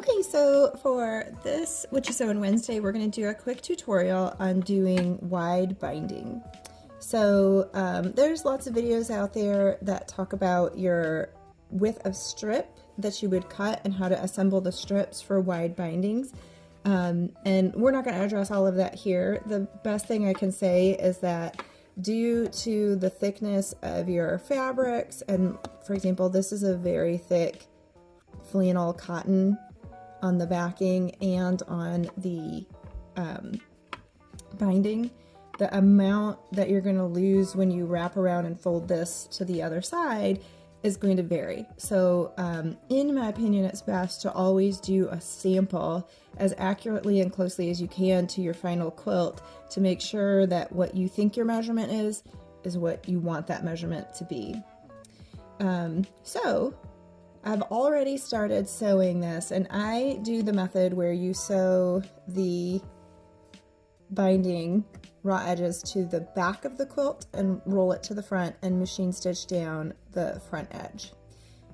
Okay, so for this What You Sew on Wednesday, we're going to do a quick tutorial on doing wide binding. So there's lots of videos out there that talk about your width of strip that you would cut and how to assemble the strips for wide bindings. And we're not going to address all of that here. The best thing I can say is that due to the thickness of your fabrics, and for example, this is a very thick flannel cotton on the backing and on the binding, the amount that you're going to lose when you wrap around and fold this to the other side is going to vary. So in my opinion, it's best to always do a sample as accurately and closely as you can to your final quilt to make sure that what you think your measurement is what you want that measurement to be. So I've already started sewing this, and I do the method where you sew the binding raw edges to the back of the quilt and roll it to the front and machine stitch down the front edge.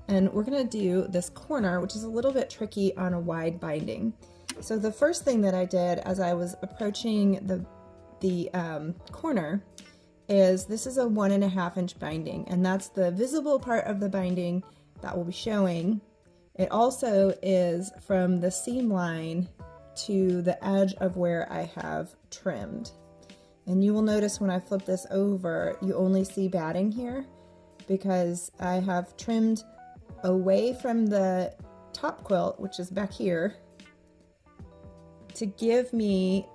And we're going to do this corner, which is a little bit tricky on a wide binding. So the first thing that I did as I was approaching the corner is this is a 1.5 inch binding, and that's the visible part of the binding that will be showing. It also is from the seam line to the edge of where I have trimmed. And you will notice when I flip this over, you only see batting here because I have trimmed away from the top quilt, which is back here, to give me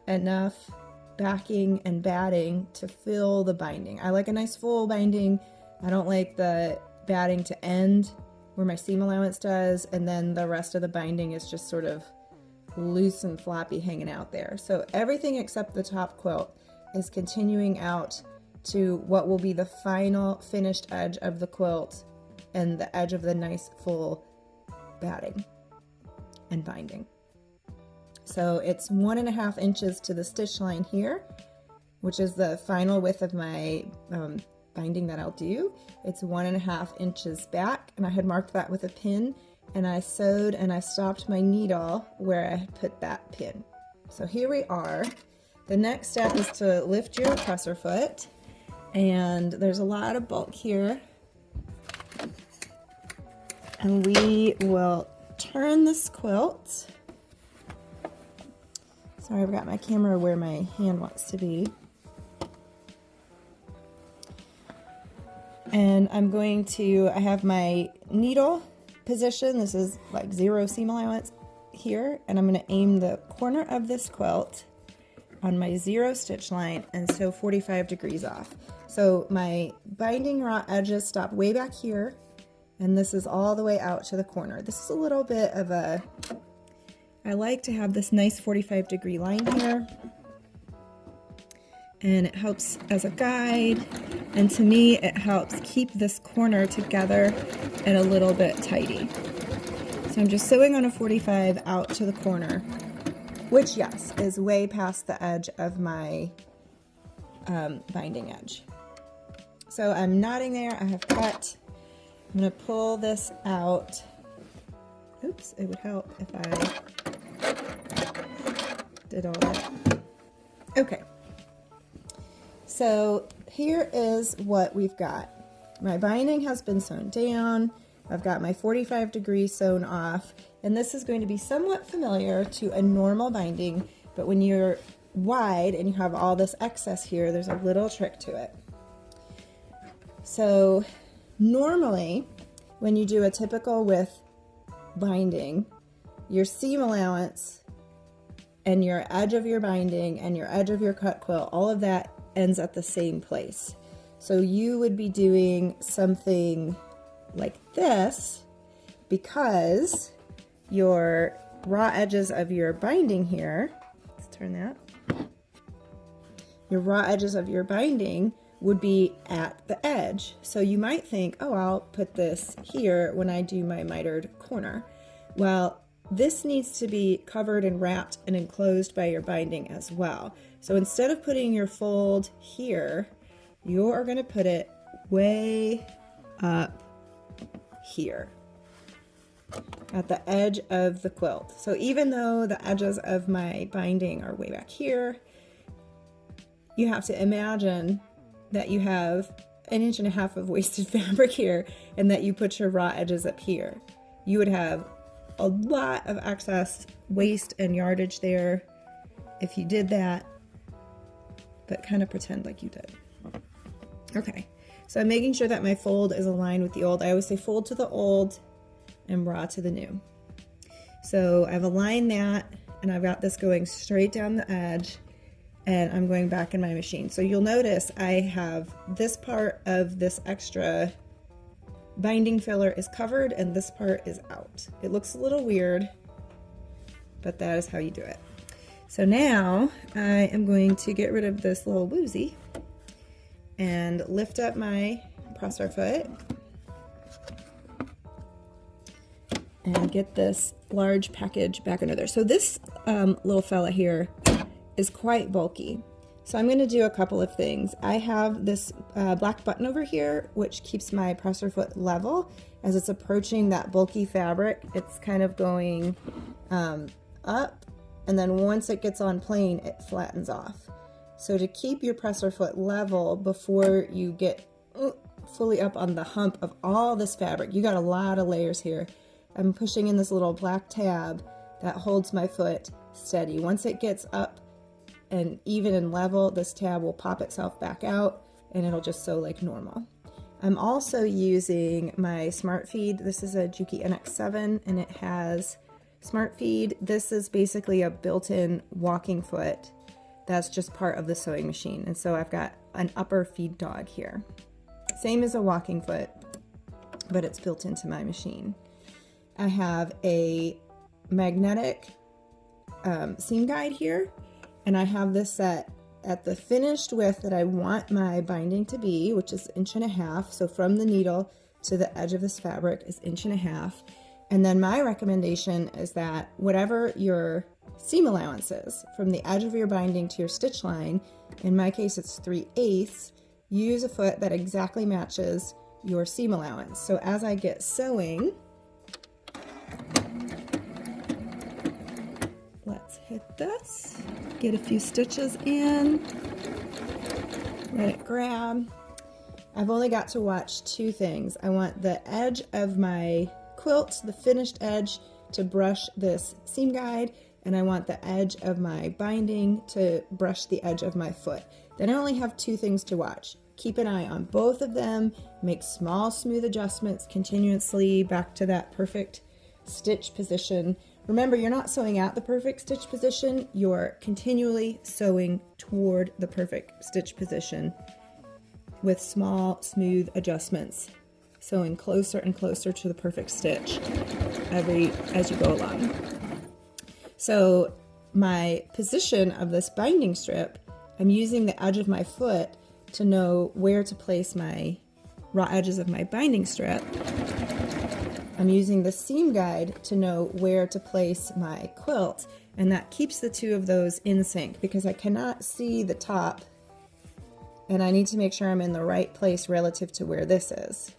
enough backing and batting to fill the binding. I like a nice full binding. I don't like the batting to end where my seam allowance does, and then the rest of the binding is just sort of loose and floppy hanging out there. So everything except the top quilt is continuing out to what will be the final finished edge of the quilt and the edge of the nice full batting and binding. So it's 1.5 inches to the stitch line here, which is the final width of my binding that I'll do. It's 1.5 inches back, and I had marked that with a pin, and I sewed and I stopped my needle where I had put that pin. So here we are. The next step is to lift your presser foot, and there's a lot of bulk here, and we will turn this quilt. Sorry, I've got my camera where my hand wants to be. And I'm going to, I have my needle position. This is like 0 seam allowance here, and I'm going to aim the corner of this quilt on my 0 stitch line and sew 45 degrees off. So my binding raw edges stop way back here, and this is all the way out to the corner. This is a little bit of a, I like to have this nice 45 degree line here, and it helps as a guide, and to me it helps keep this corner together and a little bit tidy. So I'm just sewing on a 45 out to the corner, which, yes, is way past the edge of my binding edge. So I'm knotting there. I have cut. I'm going to pull this out. Oops, it would help if I did all that. Okay. So here is what we've got. My binding has been sewn down. I've got my 45 degrees sewn off, and this is going to be somewhat familiar to a normal binding, but when you're wide and you have all this excess here, there's a little trick to it. So normally when you do a typical width binding, your seam allowance and your edge of your binding and your edge of your cut quilt, all of that ends at the same place. So you would be doing something like this because your raw edges of your binding here, let's turn that, your raw edges of your binding would be at the edge. So you might think, oh, I'll put this here when I do my mitered corner. Well, this needs to be covered and wrapped and enclosed by your binding as well. So instead of putting your fold here, you are going to put it way up here. at the edge of the quilt. So even though the edges of my binding are way back here, you have to imagine that you have 1.5 inches of wasted fabric here and that you put your raw edges up here. You would have a lot of excess waste and yardage there if you did that, but kind of pretend like you did. Okay, so I'm making sure that my fold is aligned with the old. I always say fold to the old and raw to the new. So I've aligned that, and I've got this going straight down the edge, and I'm going back in my machine. So you'll notice I have this part of this extra binding filler is covered and this part is out. It looks a little weird, but that is how you do it. So now I am going to get rid of this little woozy and lift up my presser foot and get this large package back under there. So this little fella here is quite bulky. So I'm going to do a couple of things. I have this black button over here, which keeps my presser foot level. As it's approaching that bulky fabric, it's kind of going up, and then once it gets on plane, it flattens off. So to keep your presser foot level before you get fully up on the hump of all this fabric, you got a lot of layers here. I'm pushing in this little black tab that holds my foot steady. Once it gets up and even and level, this tab will pop itself back out and it'll just sew like normal. I'm also using my Smart Feed. This is a Juki NX7 and it has Smart Feed. This is basically a built-in walking foot that's just part of the sewing machine. And so I've got an upper feed dog here. Same as a walking foot, but it's built into my machine. I have a magnetic seam guide here, and I have this set at the finished width that I want my binding to be, which is 1.5 inches. So from the needle to the edge of this fabric is 1.5 inches. And then my recommendation is that whatever your seam allowance is, from the edge of your binding to your stitch line, in my case it's 3/8, use a foot that exactly matches your seam allowance. So as I get sewing, let's hit this, get a few stitches in, let it grab. I've only got to watch 2 things. I want the edge of my quilt, the finished edge, to brush this seam guide, and I want the edge of my binding to brush the edge of my foot. Then I only have 2 things to watch. Keep an eye on both of them, make small smooth adjustments continuously back to that perfect stitch position. Remember, you're not sewing out the perfect stitch position, you're continually sewing toward the perfect stitch position with small smooth adjustments, sewing closer and closer to the perfect stitch as you go along. So my position of this binding strip, I'm using the edge of my foot to know where to place my raw edges of my binding strip. I'm using the seam guide to know where to place my quilt, and that keeps the 2 of those in sync because I cannot see the top and I need to make sure I'm in the right place relative to where this is.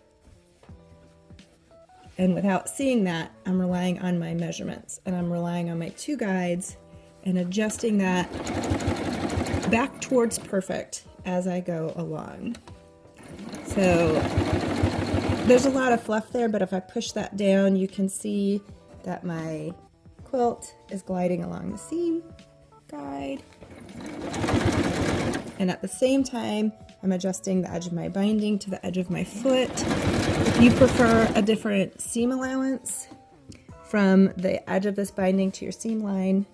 And without seeing that, I'm relying on my measurements and I'm relying on my 2 guides and adjusting that back towards perfect as I go along. So there's a lot of fluff there, but if I push that down, you can see that my quilt is gliding along the seam guide. And at the same time, I'm adjusting the edge of my binding to the edge of my foot. If you prefer a different seam allowance from the edge of this binding to your seam line,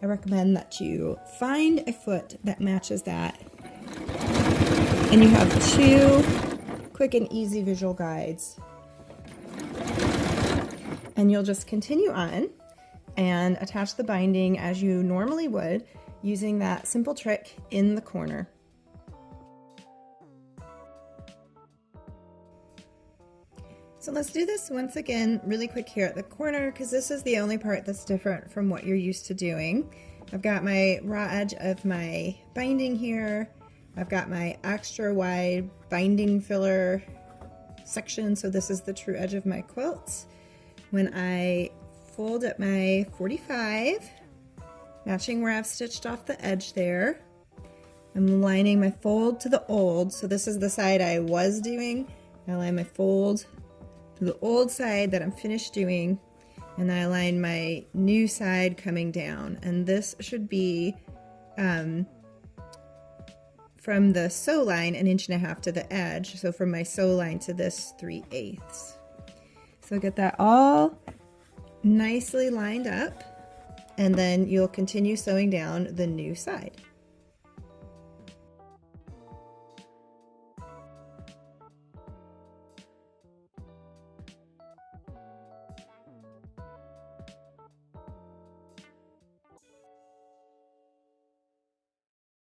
I recommend that you find a foot that matches that. And you have 2 quick and easy visual guides. And you'll just continue on and attach the binding as you normally would using that simple trick in the corner. So let's do this once again really quick here at the corner because this is the only part that's different from what you're used to doing. I've got my raw edge of my binding here. I've got my extra wide binding filler section, so this is the true edge of my quilt. when I fold at my 45, matching where I've stitched off the edge there, I'm lining my fold to the old, so this is the side I was doing. I line my fold to the old side that I'm finished doing, and then I line my new side coming down, and this should be from the sew line 1.5 inches to the edge, so from my sew line to this 3/8. So get that all nicely lined up, and then you'll continue sewing down the new side.